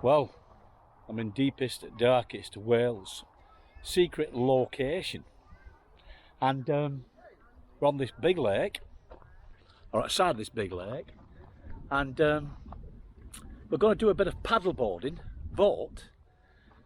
Well, I'm in deepest, darkest Wales, secret location, and we're on this big lake, or outside this big lake, and we're going to do a bit of paddleboarding, but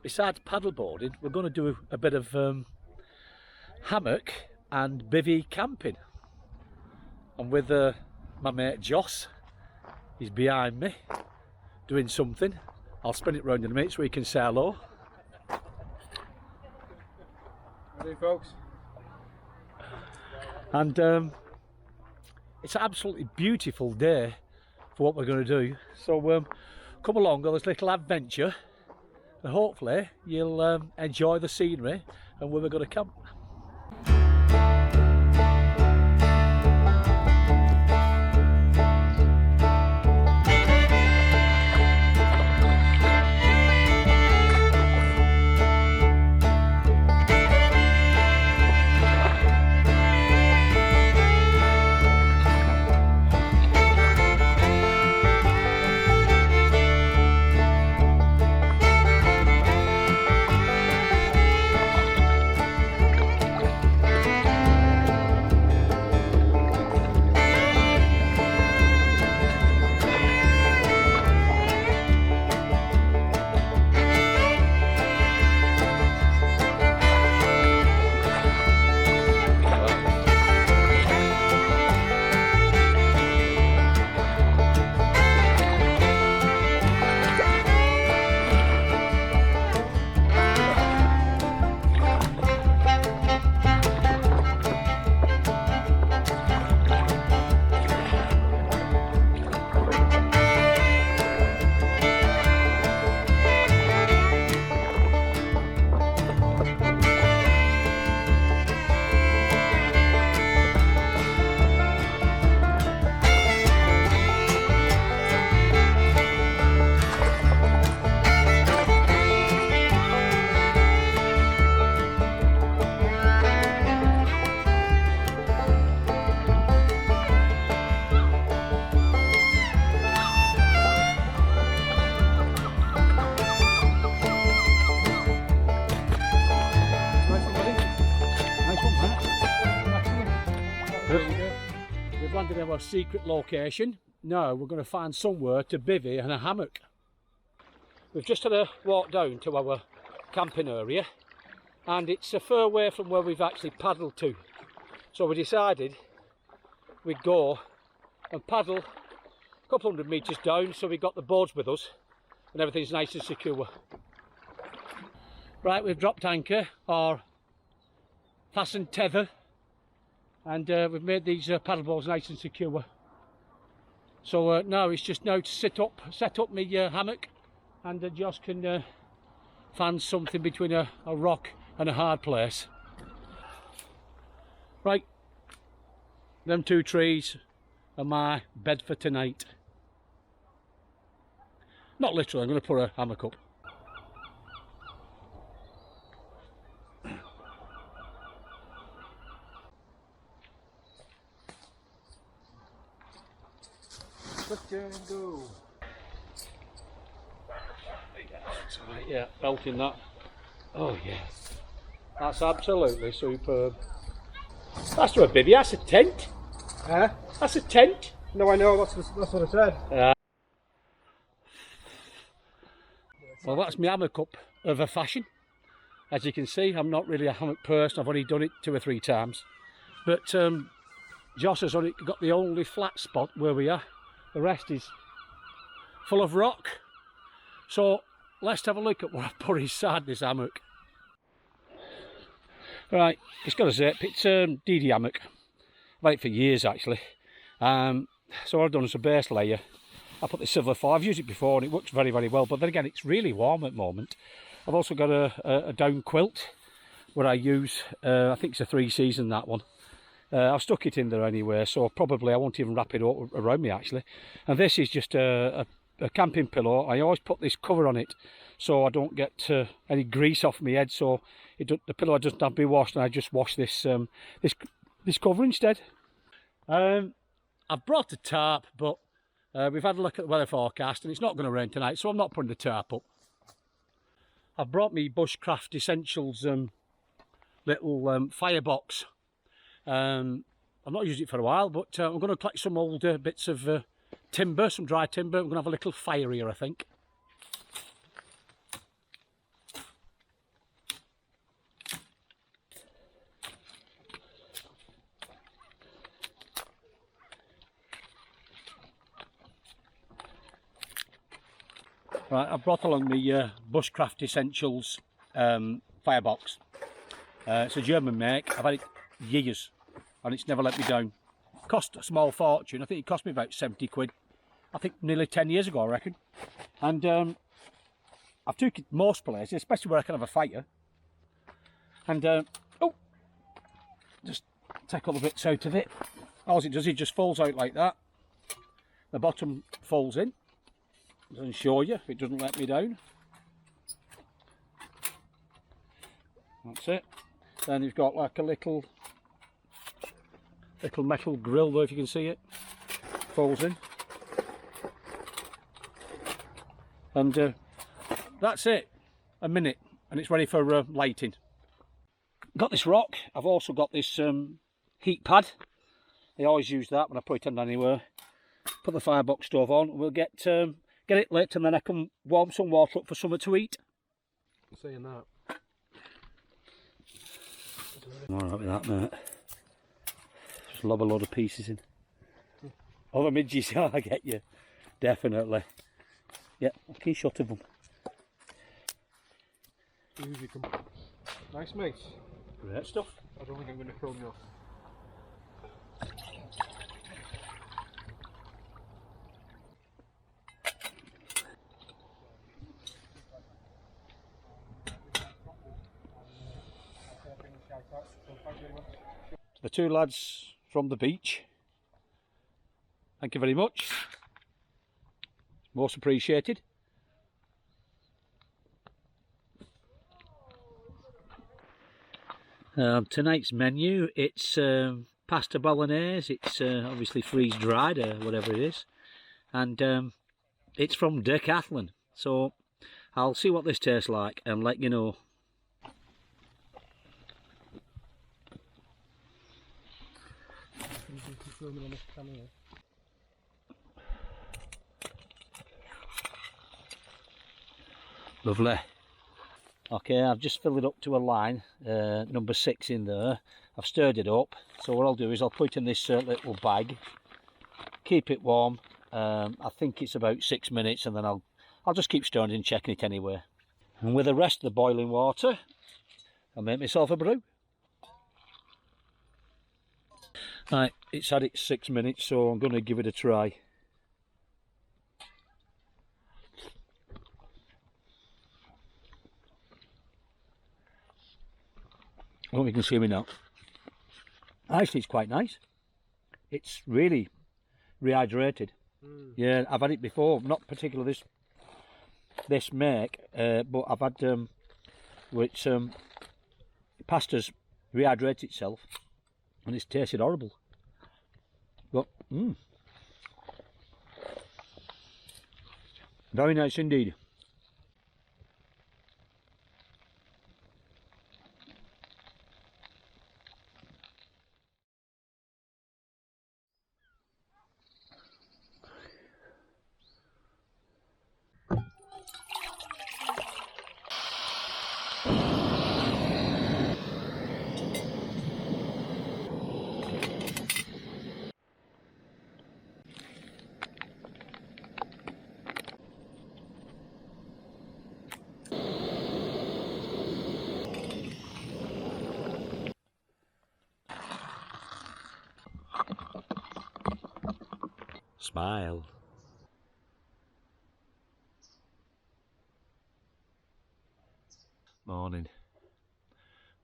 besides paddleboarding, we're going to do a bit of hammock and bivvy camping. I'm with my mate Joss. He's behind me doing something. I'll spin it round in a minute so he can say hello. Howdy, folks. And it's an absolutely beautiful day for what we're going to do. So come along on this little adventure, and hopefully you'll enjoy the scenery and where we're going to camp. We've landed at our secret location. Now we're going to find somewhere to bivvy and a hammock. We've just had a walk down to our camping area, and it's a fair way from where we've actually paddled to. So we decided we'd go and paddle a couple hundred metres down, so we got the boards with us and everything's nice and secure. Right, we've dropped anchor or fastened tether, and we've made these paddleboards nice and secure. So now it's just now to set up my hammock, and Joss can find something between a rock and a hard place. Right, them two trees are my bed for tonight. Not literally, I'm going to put a hammock up. Let's go. Yeah, belting that. Oh yeah, that's absolutely superb. That's not a bivvy, that's a tent. Huh? That's a tent. No, I know, that's what I said. Well, that's my hammock up of a fashion. As you can see, I'm not really a hammock person. I've only done it 2 or 3 times. But Joss has only got the only flat spot where we are. The rest is full of rock. So let's have a look at what I've put inside this hammock. Right, it's got a zip. It's DD hammock. I've had it for years actually. So what I've done is a base layer. I put the silver foil. I've used it before and it works very, very well. But then again, it's really warm at the moment. I've also got a down quilt where I use, I think it's a 3-season, that one. I've stuck it in there anyway, so probably I won't even wrap it around me actually. And this is just a camping pillow. I always put this cover on it so I don't get any grease off my head, so the pillow doesn't have to be washed, and I just wash this this cover instead. I've brought a tarp, but We've had a look at the weather forecast and it's not going to rain tonight, so I'm not putting the tarp up. I've brought me Bushcraft Essentials little firebox. I've not used it for a while, but I'm going to collect some old bits of timber, some dry timber. We're going to have a little fire here, I think. Right, I've brought along the Bushcraft Essentials firebox. It's a German make. I've had it years and it's never let me down. Cost a small fortune. I think it cost me about 70 quid. I think nearly 10 years ago, I reckon. And I've took it most places, especially where I can have a fire. And oh, just take all the bits out of it. All it does, it just folds out like that. The bottom folds in. Doesn't show you if it doesn't let me down. That's it. Then you've got like a little metal grill there, if you can see it. Folds in. And that's it. A minute and it's ready for lighting. Got this rock. I've also got this heat pad. I always use that when I put it on anywhere. Put the firebox stove on. We'll get it lit and then I can warm some water up for something to eat. Saying that. I'm alright with that, mate. Just lob a load of pieces in. Other midges, I get you. Definitely. Yeah, a key shot of them. Easy come. Nice, mate. Great stuff. I don't think I'm going to throw you off. The two lads from the beach, thank you very much, most appreciated. Tonight's menu, it's pasta bolognese, it's obviously freeze dried or whatever it is, and it's from Decathlon, so I'll see what this tastes like and let you know. Lovely. Okay, I've just filled it up to a line, number 6 in there. I've stirred it up, so what I'll do is I'll put it in this little bag, keep it warm. I think it's about 6 minutes, and then I'll just keep stirring it and checking it anyway. And with the rest of the boiling water, I'll make myself a brew. Right, it's had its 6 minutes, so I'm going to give it a try. I hope you can see me now. Actually, it's quite nice. It's really rehydrated. Yeah, I've had it before, not particularly this make, but I've had which pasta's rehydrates itself, and it's tasted horrible. But very nice indeed. Smile. Morning.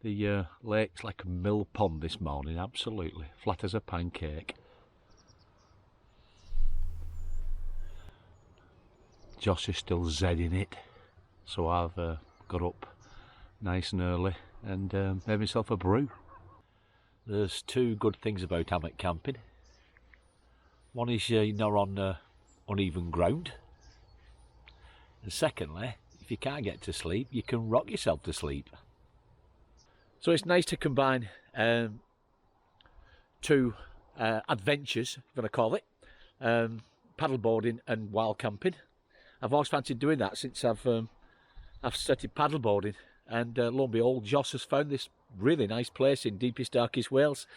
The lake's like a mill pond this morning, absolutely. Flat as a pancake. Josh is still zedding it, so I've got up nice and early and made myself a brew. There's two good things about hammock camping. One is you're not on uneven ground. And secondly, if you can't get to sleep, you can rock yourself to sleep. So it's nice to combine two adventures, if you want to call it, paddleboarding and wild camping. I've always fancied doing that since I've started paddleboarding, and lo and behold, Joss has found this really nice place in deepest, darkest Wales.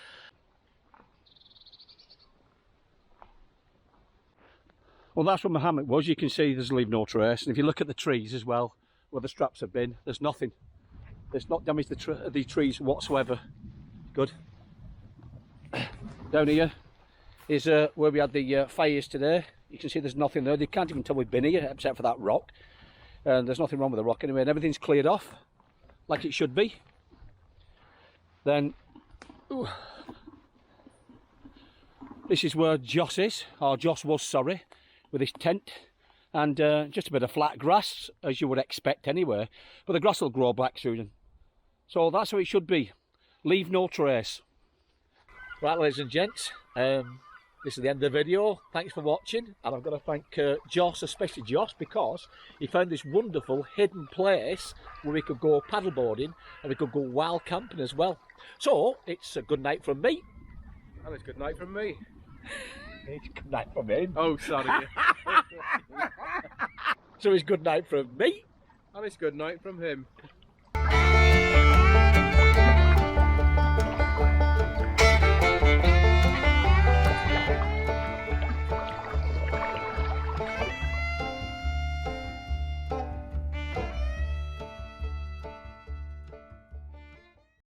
Well, that's where my hammock was. You can see there's leave no trace, and if you look at the trees as well, where the straps have been, there's nothing. It's not damaged the trees whatsoever. Good. Down here is where we had the fires today. You can see there's nothing there. They can't even tell we've been here except for that rock. And there's nothing wrong with the rock anyway, and everything's cleared off like it should be. Then this is where Joss is, or Joss was, sorry, with his tent, and just a bit of flat grass, as you would expect anyway, but the grass will grow back soon. So that's how it should be. Leave no trace. Right, ladies and gents, this is the end of the video. Thanks for watching, and I've got to thank Joss, especially Joss, because he found this wonderful hidden place where we could go paddleboarding and we could go wild camping as well. So it's a good night from me. And it's good night from me. It's good night from him. Oh, sorry. So it's good night from me. And it's good night from him.